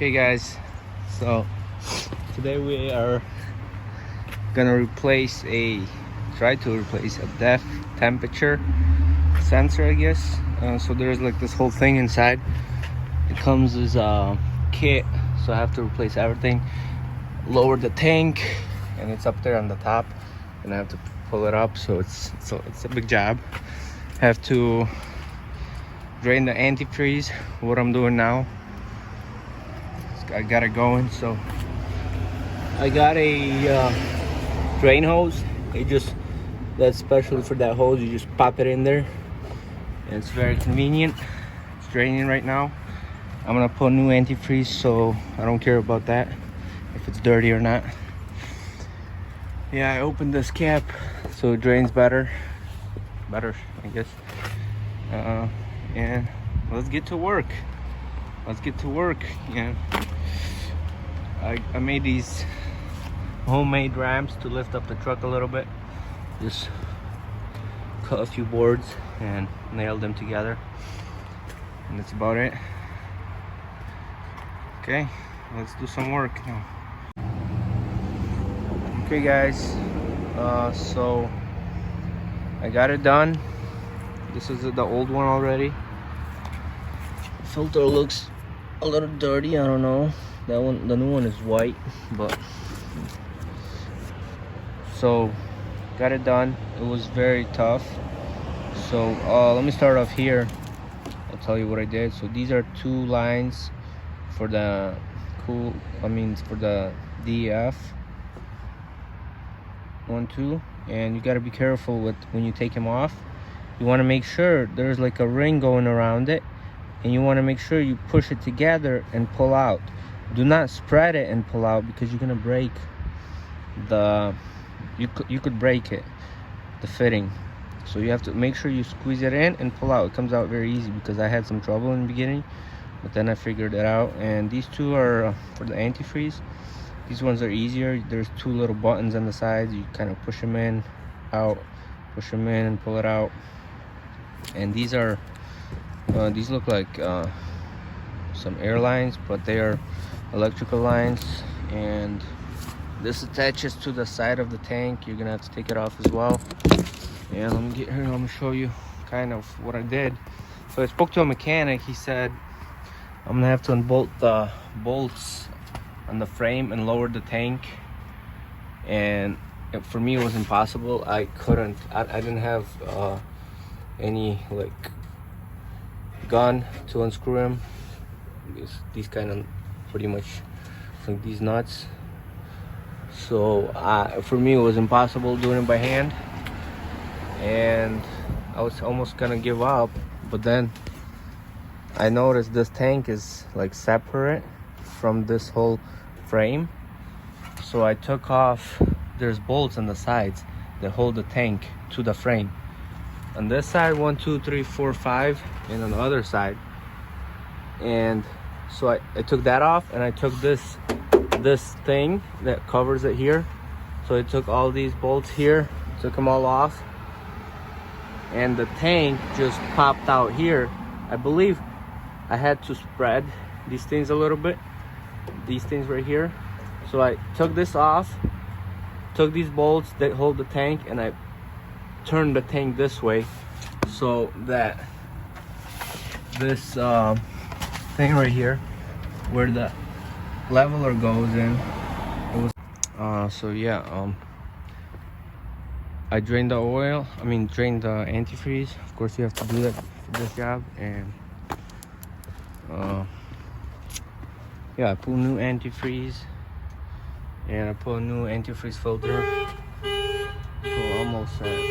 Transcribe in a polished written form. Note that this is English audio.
Okay guys, so today we are gonna try to replace a depth temperature sensor, I guess. So there's like this whole thing inside. It comes as a kit, so I have to replace everything, lower the tank, and it's up there on the top, and I have to pull it up, so it's a big job. Have to drain the antifreeze, what I'm doing now. I got it going, so I got a drain hose. That's specially for that hose. You just pop it in there, and it's very convenient. It's draining right now. I'm gonna put new antifreeze, so I don't care about that, if it's dirty or not. Yeah, I opened this cap so it drains better, I guess. And let's get to work. Yeah, I made these homemade ramps to lift up the truck a little bit. Just cut a few boards and nailed them together, and that's about it. Okay, let's do some work now. Okay guys, so I got it done. This is the old one already. Filter looks a little dirty, I don't know. That one, the new one is white, but so got it done. It was very tough. So let me start off here. I'll tell you what I did. So these are two lines for the for the DEF 1, 2, and you got to be careful with when you take them off. You want to make sure there's like a ring going around it, and you want to make sure you push it together and pull out. Do not spread it and pull out, because you're gonna break you could break it, the fitting. So you have to make sure you squeeze it in and pull out. It comes out very easy, because I had some trouble in the beginning, but then I figured it out. And these two are for the antifreeze. These ones are easier. There's two little buttons on the sides. You kind of push them in, out, push them in and pull it out. And these are these look like some air lines, but they are electrical lines. And this attaches to the side of the tank. You're gonna have to take it off as well. And let me get here, let me show you kind of what I did. So I spoke to a mechanic. He said I'm gonna have to unbolt the bolts on the frame and lower the tank, and for me it was impossible. I didn't have any like gun to unscrew them. These kind of pretty much like these nuts. So for me it was impossible doing it by hand, and I was almost gonna give up, but then I noticed this tank is like separate from this whole frame. So I took off, there's bolts on the sides that hold the tank to the frame. On this side, 1, 2, 3, 4, 5, and on the other side. And so I took that off, and I took this thing that covers it here. So I took all these bolts here, took them all off, and the tank just popped out here. I believe I had to spread these things a little bit, these things right here. So I took this off, took these bolts that hold the tank, and I turned the tank this way, so that this thing right here, where the leveler goes in, it was so yeah, I drained the oil, drained the antifreeze. Of course you have to do that for this job. And yeah, I put new antifreeze, and I put a new antifreeze filter. So almost set.